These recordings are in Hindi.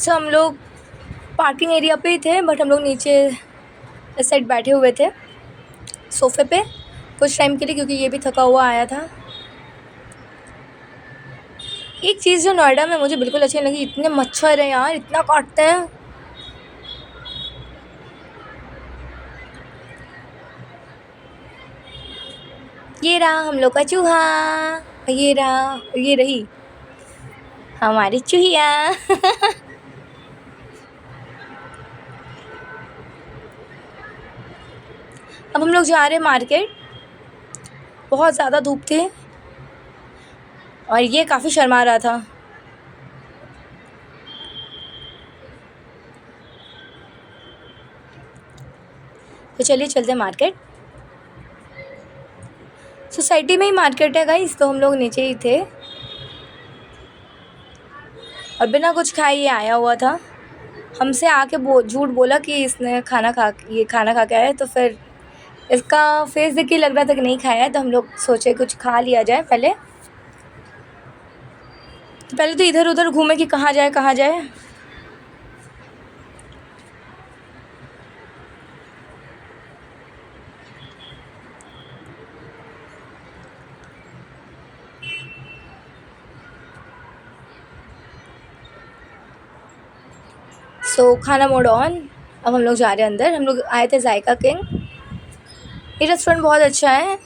सो हम लोग पार्किंग एरिया पे ही थे, बट हम लोग नीचे इस साइड बैठे हुए थे सोफ़े पे कुछ टाइम के लिए, क्योंकि ये भी थका हुआ आया था। एक चीज़ जो नोएडा में मुझे बिल्कुल अच्छी नहीं लगी, इतने मच्छर हैं यार, इतना काटते हैं। ये रहा हम लोग का चूहा, ये रही हमारी चूहिया। अब हम लोग जा रहे हैं मार्केट। बहुत ज़्यादा धूप थी और ये काफ़ी शर्मा रहा था। तो चलिए चलते हैं मार्केट। सोसाइटी में ही मार्केट है गाइस, तो हम लोग नीचे ही थे और बिना कुछ खाए ये आया हुआ था। हमसे आके झूठ बोला कि इसने खाना खा के आया है, तो फिर इसका फेस देख के लग रहा था कि नहीं खाया है, तो हम लोग सोचे कुछ खा लिया जाए पहले। तो इधर उधर घूमे कि कहाँ जाए। सो खाना मोड ऑन। अब हम लोग जा रहे हैं अंदर। हम लोग आए थे जायका किंग। ये रेस्टोरेंट बहुत अच्छा है।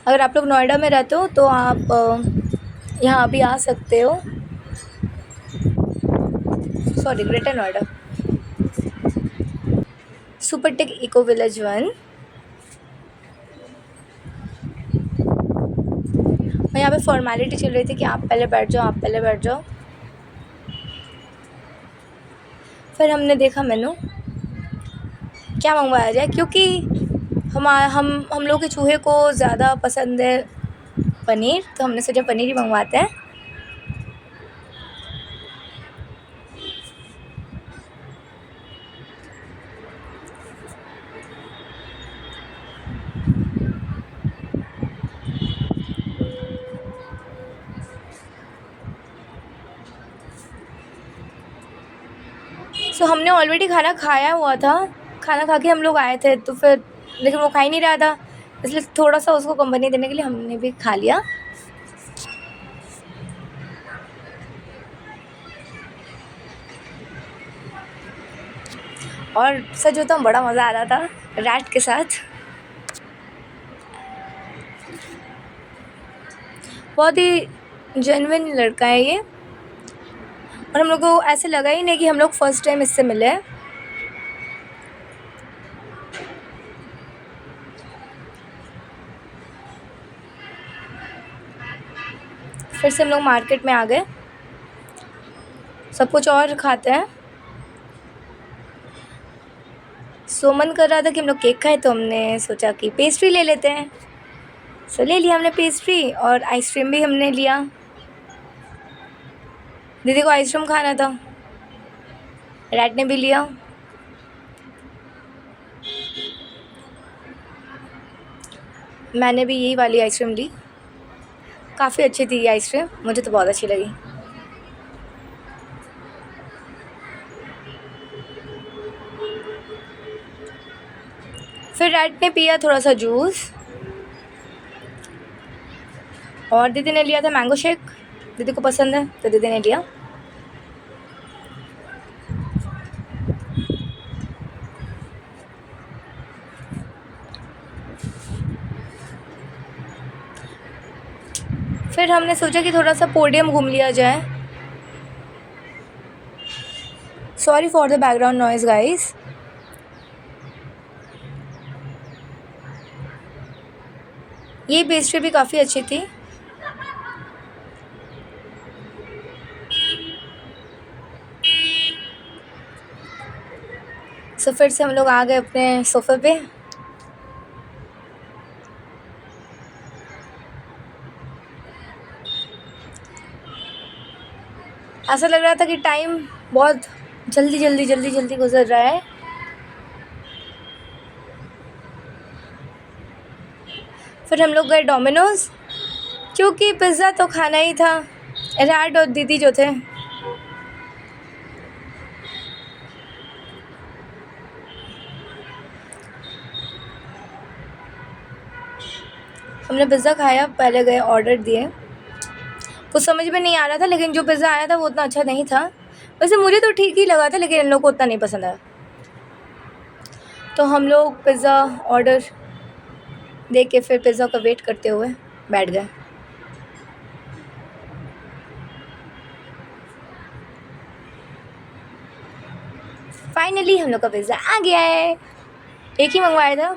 अगर आप लोग नोएडा में रहते हो तो आप यहाँ भी आ सकते हो। Sorry, Greater Noida. Supertech Eco Village 1। और यहाँ पे फॉर्मेलिटी चल रही थी कि आप पहले बैठ जाओ। फिर हमने देखा मेनू क्या मंगवाया जाए, क्योंकि हम लोग के चूहे को ज़्यादा पसंद है पनीर, तो हमने सोचा पनीर ही मंगवाते हैं। सो हमने ऑलरेडी खाना खाया हुआ था। खाना खा के हम लोग आए थे, तो फिर लेकिन वो खा ही नहीं रहा था, इसलिए थोड़ा सा उसको कंपनी देने के लिए हमने भी खा लिया। और सच बताऊं, बड़ा मज़ा आ रहा था रैट के साथ। बहुत ही जेन्युइन लड़का है ये, और हम लोग को ऐसे लगा ही नहीं कि हम लोग फर्स्ट टाइम इससे मिले। फिर से हम लोग मार्केट में आ गए, सब कुछ और खाते हैं। सो मन कर रहा था कि हम लोग केक खाएं, तो हमने सोचा कि पेस्ट्री ले लेते हैं। सो ले लिया हमने पेस्ट्री, और आइसक्रीम भी हमने लिया। दीदी को आइसक्रीम खाना था, रैट ने भी लिया। मैंने भी यही वाली आइसक्रीम ली। काफ़ी अच्छी थी ये आइसक्रीम, मुझे तो बहुत अच्छी लगी। फिर रैट ने पिया थोड़ा सा जूस, और दीदी ने लिया था मैंगो शेक। दीदी को पसंद है तो दीदी ने लिया। फिर हमने सोचा कि थोड़ा सा पोडियम घूम लिया जाए। Sorry for the background noise guys. ये पेस्ट्री भी काफ़ी अच्छी थी। सो फिर से हम लोग आ गए अपने सोफ़े पे। ऐसा लग रहा था कि टाइम बहुत जल्दी गुजर रहा है। फिर हम लोग गए डोमिनोज़, क्योंकि पिज़्ज़ा तो खाना ही था। रैट और दीदी जो थे हमने पिज़्ज़ा खाया, पहले गए ऑर्डर दिए। कुछ समझ में नहीं आ रहा था, लेकिन जो पिज़्ज़ा आया था वो उतना अच्छा नहीं था। वैसे मुझे तो ठीक ही लगा था, लेकिन इन लोगों को उतना नहीं पसंद आया। तो हम लोग पिज़्ज़ा ऑर्डर दे के फिर पिज़्ज़ा का वेट करते हुए बैठ गए। फाइनली हम लोग का पिज़्ज़ा आ गया है। एक ही मंगवाया था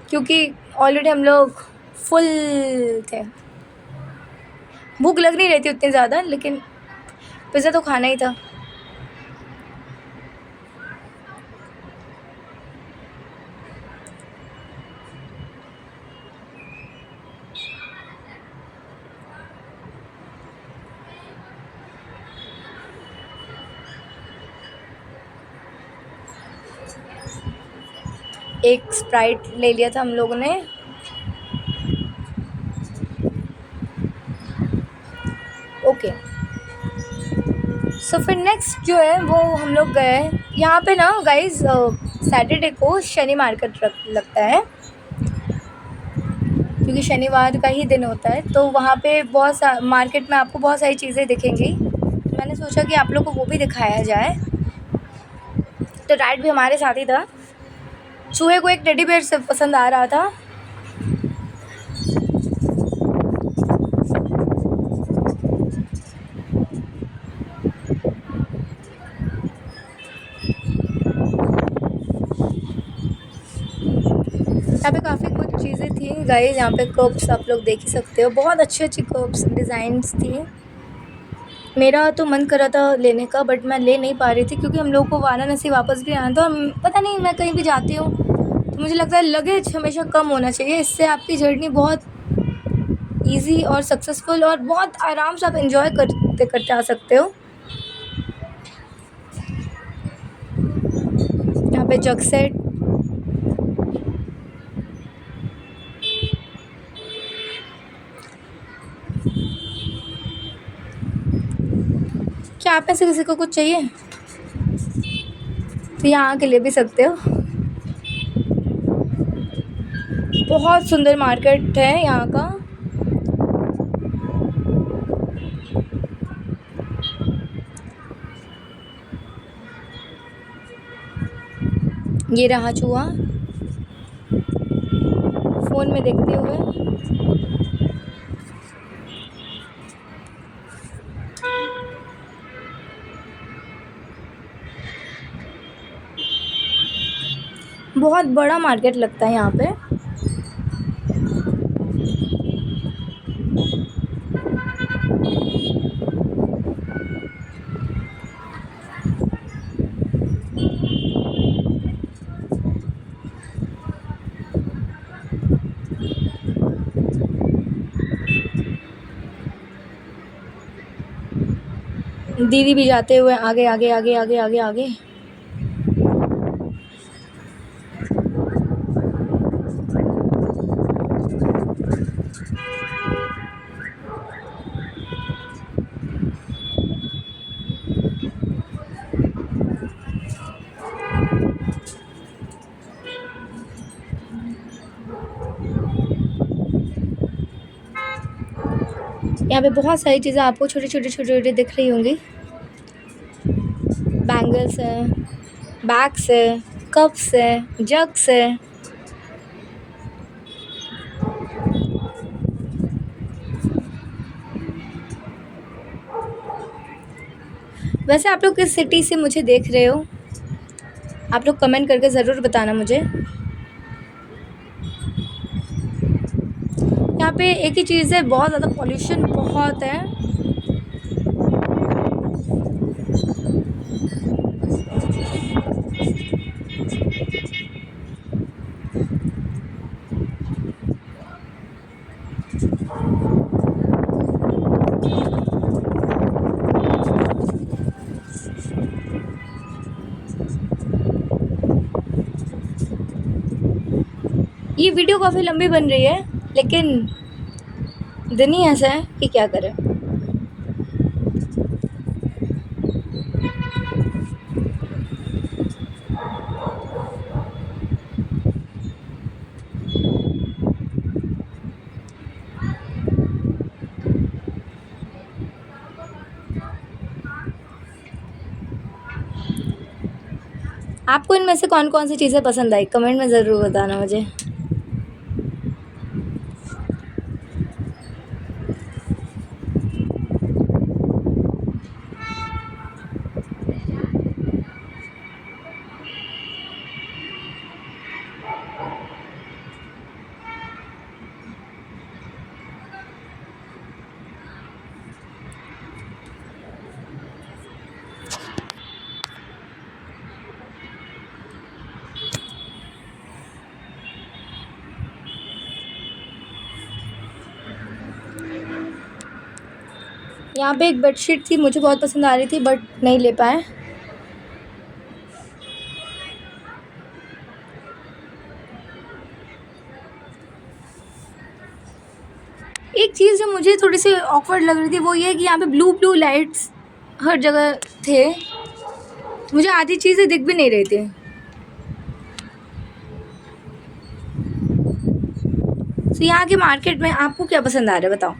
क्योंकि ऑलरेडी हम लोग फुल थे। भूख लग नहीं रही थी उतनी ज़्यादा, लेकिन पिज़्ज़ा तो खाना ही था। एक स्प्राइट ले लिया था हम लोगों ने। ओके, सो फिर नेक्स्ट जो है वो हम लोग गए यहाँ पे ना गाइस, सैटरडे को शनि मार्केट लगता है, क्योंकि शनिवार का ही दिन होता है। तो वहाँ पे बहुत मार्केट में आपको बहुत सारी चीज़ें दिखेंगी। मैंने सोचा कि आप लोग को वो भी दिखाया जाए, तो राइड भी हमारे साथ ही था। चूहे को एक टेडी बेयर से पसंद आ रहा था। यहाँ पे काफ़ी कुछ चीज़ें थी गाइस। यहाँ पे कप्स आप लोग देख ही सकते हो, बहुत अच्छी अच्छी कप्स डिज़ाइंस थी। मेरा तो मन कर रहा था लेने का, बट मैं ले नहीं पा रही थी क्योंकि हम लोग को वाराणसी वापस भी आना था। पता नहीं, मैं कहीं भी जाती हूँ तो मुझे लगता है लगेज हमेशा कम होना चाहिए, इससे आपकी जर्नी बहुत इजी और सक्सेसफुल और बहुत आराम से आप एंजॉय करते करते आ सकते हो। यहाँ पे जग सेट, क्या आप में से किसी को कुछ चाहिए तो यहाँ आके ले भी सकते हो। बहुत सुंदर मार्केट है यहाँ का। ये रहा चूहा फ़ोन में देखते हुए। बहुत बड़ा मार्केट लगता है यहाँ पे। दीदी भी जाते हुए आगे आगे आगे आगे आगे आगे। यहाँ पे बहुत सारी चीज़ें आपको छोटी छोटी छोटी छोटी दिख रही होंगी। बैंगल्स है, बैग्स है, कप्स है, जग्स है। वैसे आप लोग किस सिटी से मुझे देख रहे हो, आप लोग कमेंट करके ज़रूर बताना मुझे। यहाँ पे एक ही चीज़ है, बहुत ज़्यादा पॉल्यूशन बहुत है। ये वीडियो काफ़ी लंबी बन रही है, लेकिन दिन ही ऐसा है कि क्या करें। आपको इनमें से कौन कौन सी चीज़ें पसंद आई, कमेंट में ज़रूर बताना मुझे। यहाँ पे एक बेडशीट थी, मुझे बहुत पसंद आ रही थी बट नहीं ले पाए। एक चीज़ जो मुझे थोड़ी सी ऑकवर्ड लग रही थी वो ये कि यहाँ पे ब्लू ब्लू लाइट्स हर जगह थे, तो मुझे आधी चीज़ें दिख भी नहीं रही थी। तो यहाँ के मार्केट में आपको क्या पसंद आ रहा है, बताओ।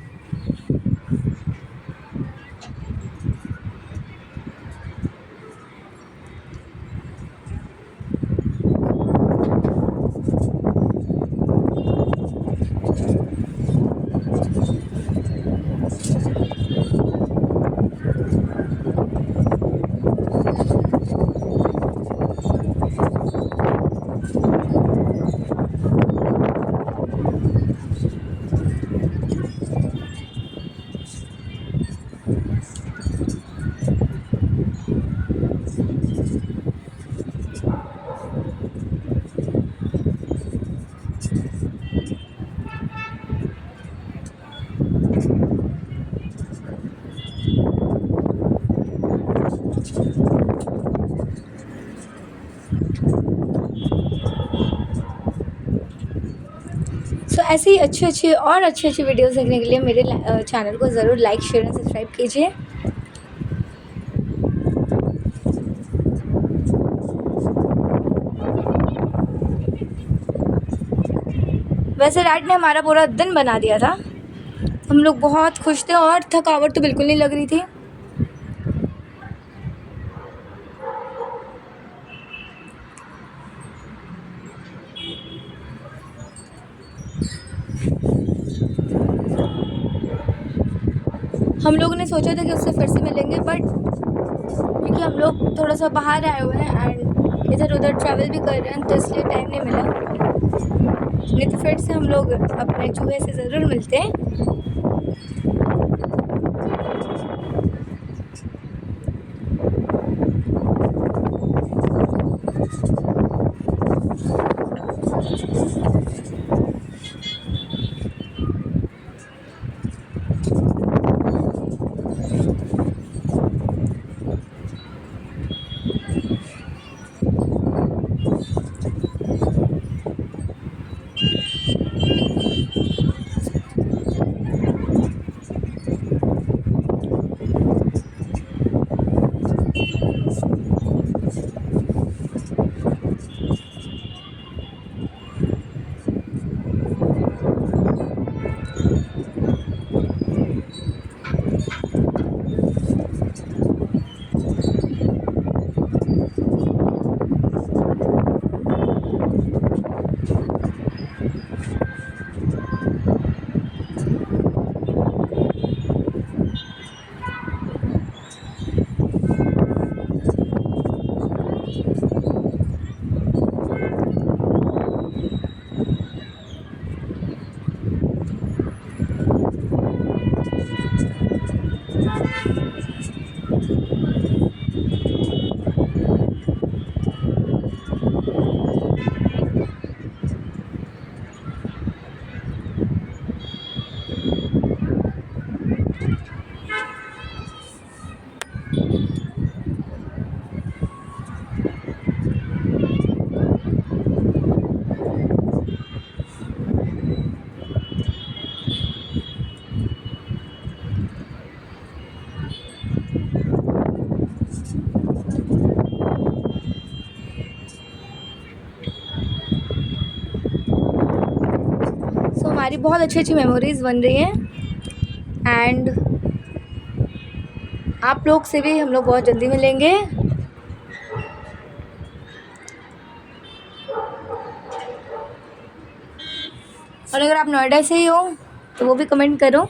सो ऐसी ही अच्छी अच्छी वीडियोस देखने के लिए मेरे चैनल को ज़रूर लाइक शेयर एंड सब्सक्राइब कीजिए। वैसे राइड ने हमारा पूरा दिन बना दिया था, हम लोग बहुत खुश थे और थकावट तो बिल्कुल नहीं लग रही थी। हम लोगों ने सोचा था कि उससे फिर से मिलेंगे बट क्योंकि हम लोग थोड़ा सा बाहर आए हुए हैं एंड इधर उधर ट्रैवल भी कर रहे हैं तो इसलिए टाइम नहीं मिला, नहीं तो फिर से हम लोग अपने चूहे से ज़रूर मिलते हैं। हमारी बहुत अच्छी अच्छी मेमोरीज़ बन रही हैं एंड आप लोग से भी हम लोग बहुत जल्दी मिलेंगे। और अगर आप नोएडा से ही हो तो वो भी कमेंट करो।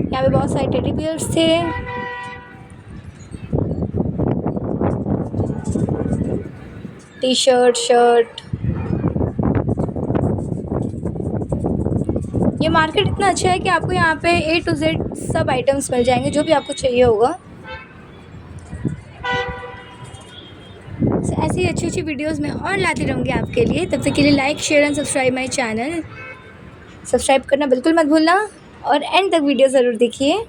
यहाँ पे बहुत सारे टेडी बियर्स थे। T shirt, shirt. ये मार्केट इतना अच्छा है कि आपको यहाँ पे A to Z सब आइटम्स मिल जाएंगे जो भी आपको चाहिए होगा। ऐसी अच्छी अच्छी वीडियोस मैं और लाती रहूँगी आपके लिए। तब तक के लिए like, share and subscribe my channel. Subscribe करना बिल्कुल मत भूलना और एंड तक वीडियो ज़रूर देखिए।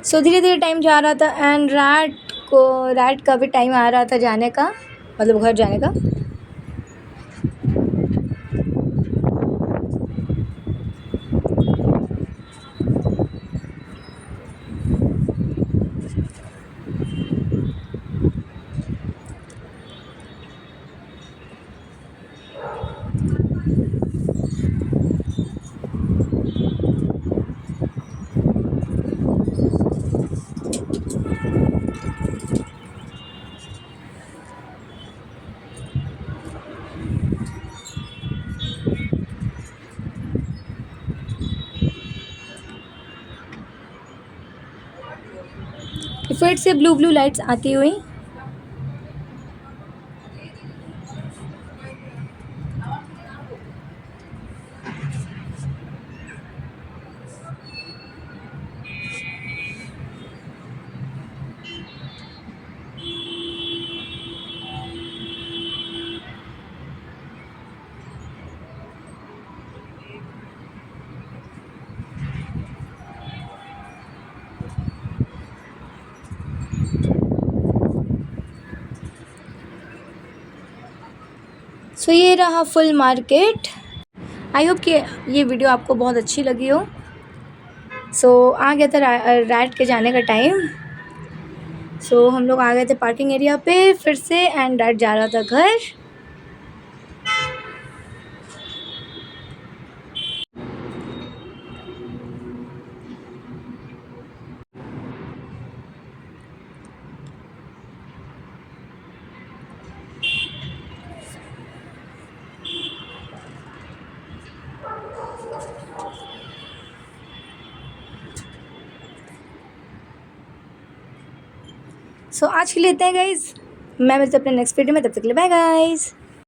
सो धीरे धीरे टाइम जा रहा था एंड रैट का भी टाइम आ रहा था जाने का, मतलब घर जाने का। फिर से ब्लू ब्लू लाइट्स आती हुई। सो ये रहा फुल मार्केट। आई होप कि ये वीडियो आपको बहुत अच्छी लगी हो। सो आ गया था रैट के जाने का टाइम। सो हम लोग आ गए थे पार्किंग एरिया पे फिर से एंड रैट जा रहा था घर। सो आज के लिए इतना है गाइज़। मैं मिलती हूँ अपने नेक्स्ट वीडियो में, तब तक के लिए बाय गाइज़।